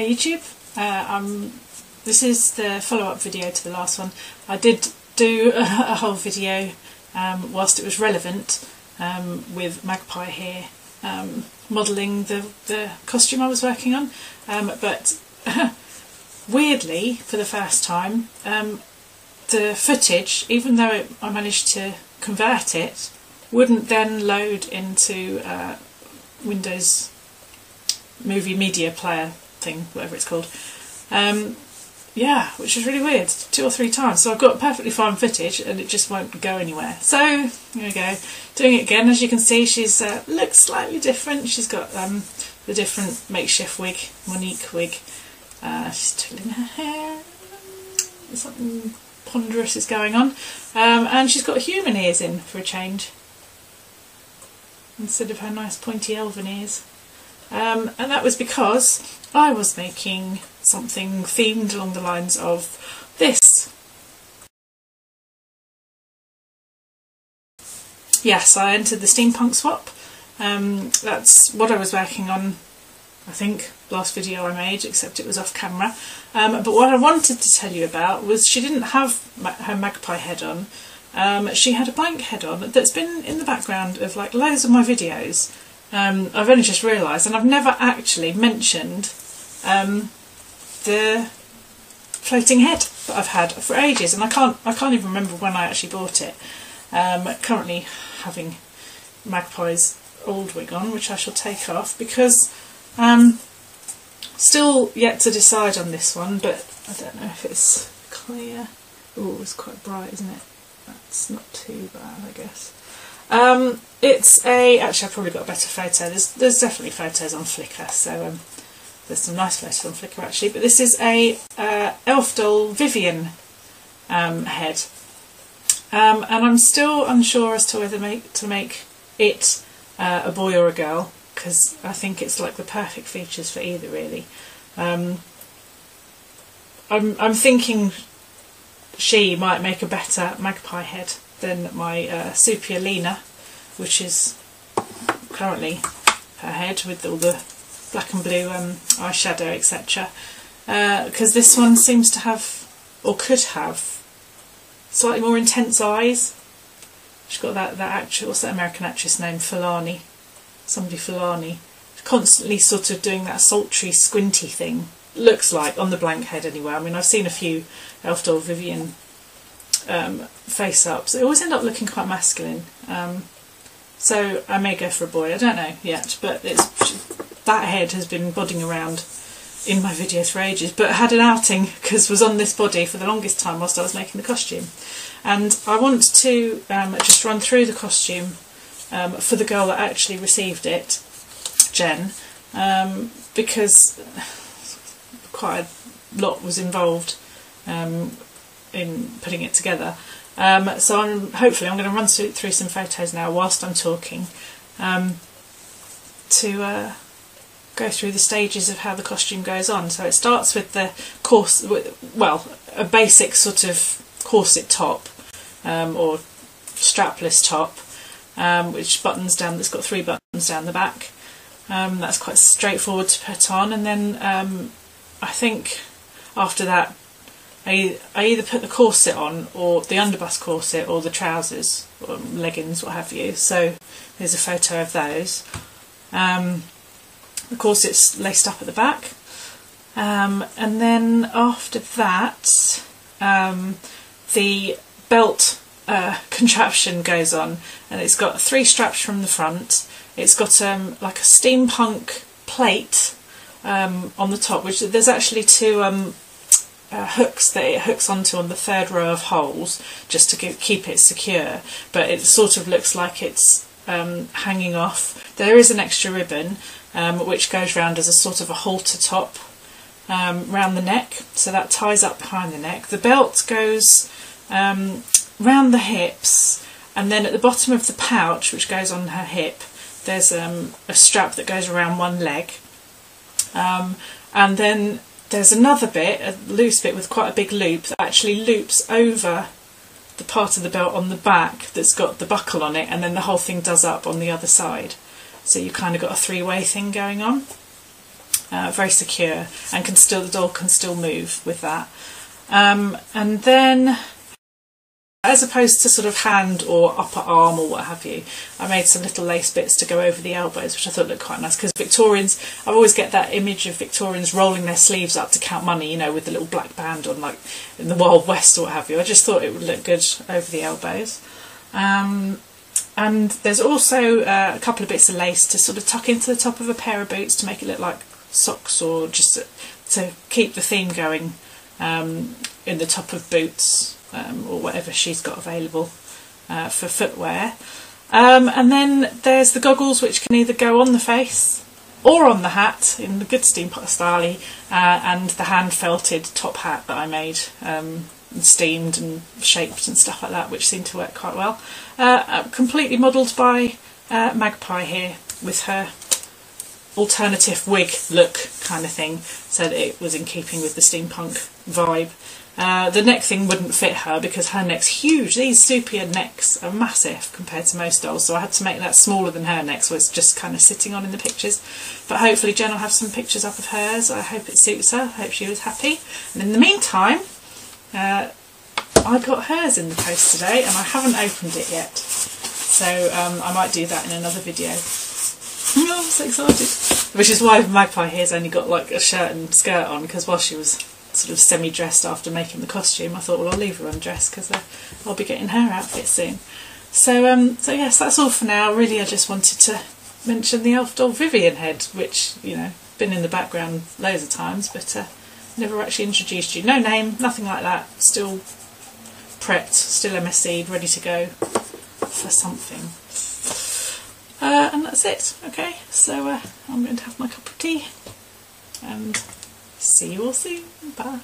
Hey YouTube, this is the follow-up video to the last one. I did do a whole video whilst it was relevant with Magpie here modelling the costume I was working on, but weirdly for the first time the footage, even though I managed to convert it, wouldn't then load into Windows Movie Media Player thing, whatever it's called. Yeah, which is really weird, 2 or 3 times. So I've got perfectly fine footage and it just won't go anywhere. So here we go, doing it again. As you can see, she's looks slightly different. She's got the different makeshift wig, Monique wig. She's twiddling her hair. Something ponderous is going on, and she's got human ears in for a change instead of her nice pointy elven ears. And that was because I was making something themed along the lines of this. Yes, I entered the steampunk swap. That's what I was working on, I think, last video I made, except it was off camera. But what I wanted to tell you about was she didn't have her magpie head on. She had a blank head on that's been in the background of like loads of my videos. I've only just realised, and I've never actually mentioned the floating head that I've had for ages, and I can't even remember when I actually bought it. Currently having Magpie's old wig on, which I shall take off because still yet to decide on this one, but I don't know if it's clear. Oh, it's quite bright, isn't it? That's not too bad, I guess. It's a, actually I've probably got a better photo. There's definitely photos on Flickr, so there's some nice photos on Flickr actually, but this is a elf doll Vivian head, and I'm still unsure as to whether to make it a boy or a girl, because I think it's like the perfect features for either really. I'm thinking she might make a better magpie head than my Sepia Lena, which is currently her head with all the black and blue eyeshadow, etc. Because this one seems to have, or could have, slightly more intense eyes. She's got that actress, what's that American actress name? Filani. Somebody Filani. Constantly sort of doing that sultry, squinty thing. Looks like, on the blank head anyway. I mean, I've seen a few Elf Doll Vivian face-ups. They always end up looking quite masculine. So I may go for a boy. I don't know yet, but that head has been bodding around in my videos for ages, but had an outing because was on this body for the longest time whilst I was making the costume. And I want to just run through the costume for the girl that actually received it, Jen, because quite a lot was involved in putting it together. So hopefully I'm going to run through some photos now whilst I'm talking to go through the stages of how the costume goes on. So it starts with the a basic sort of corset top or strapless top, which buttons down. It's got 3 buttons down the back. That's quite straightforward to put on, and then I think after that I either put the corset on, or the underbust corset, or the trousers or leggings, what have you. So there's a photo of those. The corset's laced up at the back, and then after that the belt contraption goes on, and it's got 3 straps from the front. It's got like a steampunk plate on the top, which there's actually 2 hooks that it hooks onto on the 3rd row of holes just to keep it secure, but it sort of looks like it's hanging off. There is an extra ribbon which goes round as a sort of a halter top round the neck, so that ties up behind the neck. The belt goes round the hips, and then at the bottom of the pouch, which goes on her hip, there's a strap that goes around one leg, and then there's another bit, a loose bit with quite a big loop, that actually loops over the part of the belt on the back that's got the buckle on it, and then the whole thing does up on the other side. So you kind of got a 3-way thing going on. very secure, and the doll can still move with that. And then, as opposed to sort of hand or upper arm or what have you, I made some little lace bits to go over the elbows, which I thought looked quite nice, because Victorians, I always get that image of Victorians rolling their sleeves up to count money, you know, with the little black band on, like in the Wild West or what have you. I just thought it would look good over the elbows. And there's also a couple of bits of lace to sort of tuck into the top of a pair of boots to make it look like socks, or just to keep the theme going in the top of boots. Or whatever she's got available for footwear. And then there's the goggles, which can either go on the face or on the hat in the good steampunk style, and the hand felted top hat that I made, steamed and shaped and stuff like that, which seemed to work quite well. Completely modelled by Magpie here, with her alternative wig look kind of thing, so that it was in keeping with the steampunk vibe. The neck thing wouldn't fit her because her neck's huge. These Supia necks are massive compared to most dolls, so I had to make that smaller than her neck, so it's just kind of sitting on in the pictures. But hopefully Jen will have some pictures up of hers. I hope it suits her. I hope she was happy. And in the meantime, I got hers in the post today, and I haven't opened it yet, so I might do that in another video. Oh, I'm so excited. Which is why Magpie here's only got like a shirt and skirt on, because while she was sort of semi-dressed after making the costume, I thought, well, I'll leave her undressed because I'll be getting her outfit soon. So yes, that's all for now. Really, I just wanted to mention the elf doll Vivian head, which, you know, been in the background loads of times, but never actually introduced you. No name, nothing like that. Still prepped, still MSC'd, ready to go for something. And that's it. Okay, so I'm going to have my cup of tea and see you all soon. Bye.